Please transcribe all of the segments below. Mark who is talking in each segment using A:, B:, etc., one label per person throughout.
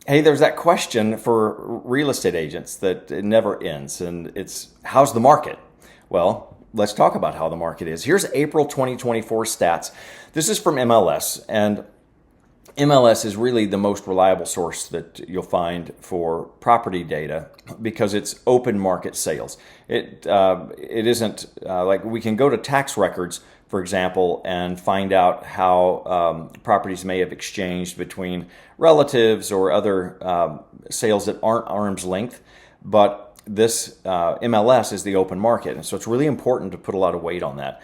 A: Hey, there's that question for real estate agents that it never ends, and it's how's the market? Well, let's talk about how the market is. Here's April 2024 stats. This is from MLS, and MLS is really the most reliable source that you'll find for property data because it's open market sales. It isn't like we can go to tax records, for example, and find out how properties may have exchanged between relatives or other sales that aren't arm's length. But this MLS is the open market, and so it's really important to put a lot of weight on that.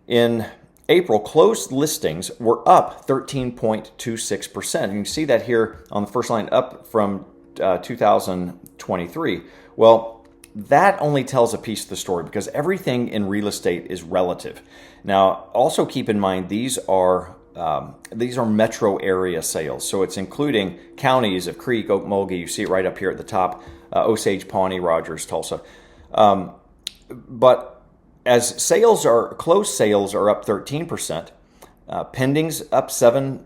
A: In April, closed listings were up 13.26%. And you see that here on the first line, up from 2023. Well, that only tells a piece of the story because everything in real estate is relative. Now, also keep in mind these are metro area sales, so it's including counties of Creek, Okmulgee. You see it right up here at the top: Osage, Pawnee, Rogers, Tulsa. But as closed sales are up 13%, pendings up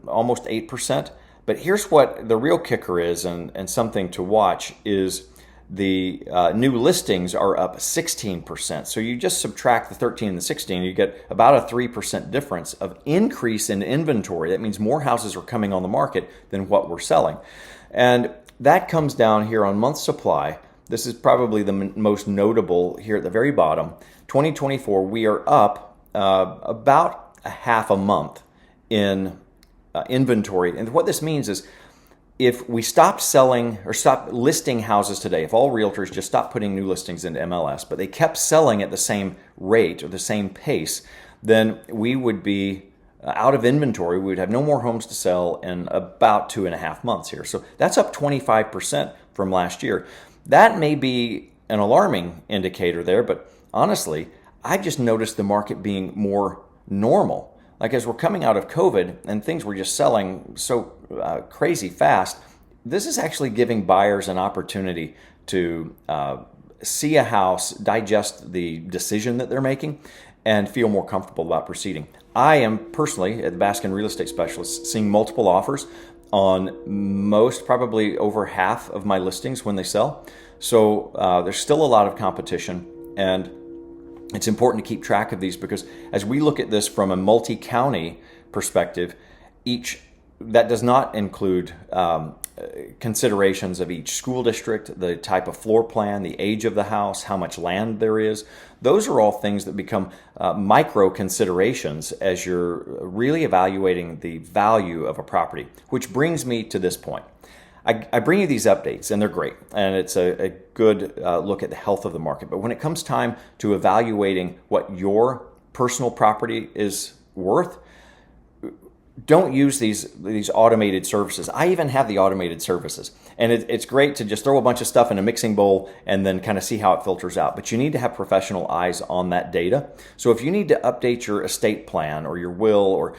A: almost 8%. But here's what the real kicker is, and something to watch is the new listings are up 16%. So you just subtract the 13 and the 16, you get about a 3% difference of increase in inventory. That means more houses are coming on the market than what we're selling. And that comes down here on month supply. This is probably the most notable here at the very bottom. 2024, we are up about a half a month in inventory. And what this means is if we stop selling or stop listing houses today, if all realtors just stopped putting new listings into MLS, but they kept selling at the same rate or the same pace, then we would be out of inventory. We would have no more homes to sell in about 2.5 months here. So that's up 25% from last year. That may be an alarming indicator there, but honestly, I've just noticed the market being more normal. Like as we're coming out of COVID and things were just selling so crazy fast, this is actually giving buyers an opportunity to see a house, digest the decision that they're making, and feel more comfortable about proceeding. I am personally, at the Baskin Real Estate Specialist, seeing multiple offers on most, probably over half of my listings when they sell. So there's still a lot of competition, and it's important to keep track of these because as we look at this from a multi-county perspective, that does not include considerations of each school district, the type of floor plan, the age of the house, how much land there is. Those are all things that become micro considerations as you're really evaluating the value of a property, which brings me to this point. I bring you these updates, and they're great, and it's a good look at the health of the market. But when it comes time to evaluating what your personal property is worth, don't use these automated services. I even have the automated services, and it's great to just throw a bunch of stuff in a mixing bowl and then kind of see how it filters out. But you need to have professional eyes on that data. So if you need to update your estate plan or your will, or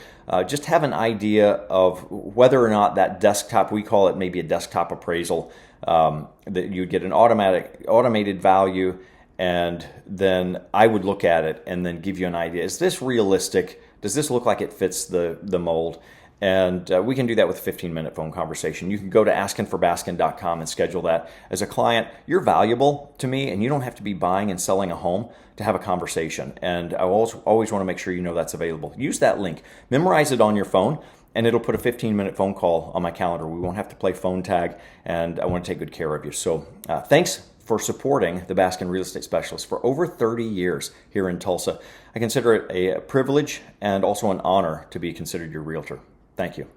A: just have an idea of whether or not that desktop, we call it maybe a desktop appraisal, that you'd get an automated value, and then I would look at it and then give you an idea. Is this realistic? Does this look like it fits the mold? And we can do that with a 15-minute phone conversation. You can go to askinforbaskin.com and schedule that. As a client, you're valuable to me, and you don't have to be buying and selling a home to have a conversation. And I always want to make sure you know that's available. Use that link. Memorize it on your phone, and it'll put a 15-minute phone call on my calendar. We won't have to play phone tag, and I want to take good care of you. So thanks for supporting the Baskin Real Estate Specialist for over 30 years here in Tulsa. I consider it a privilege and also an honor to be considered your realtor. Thank you.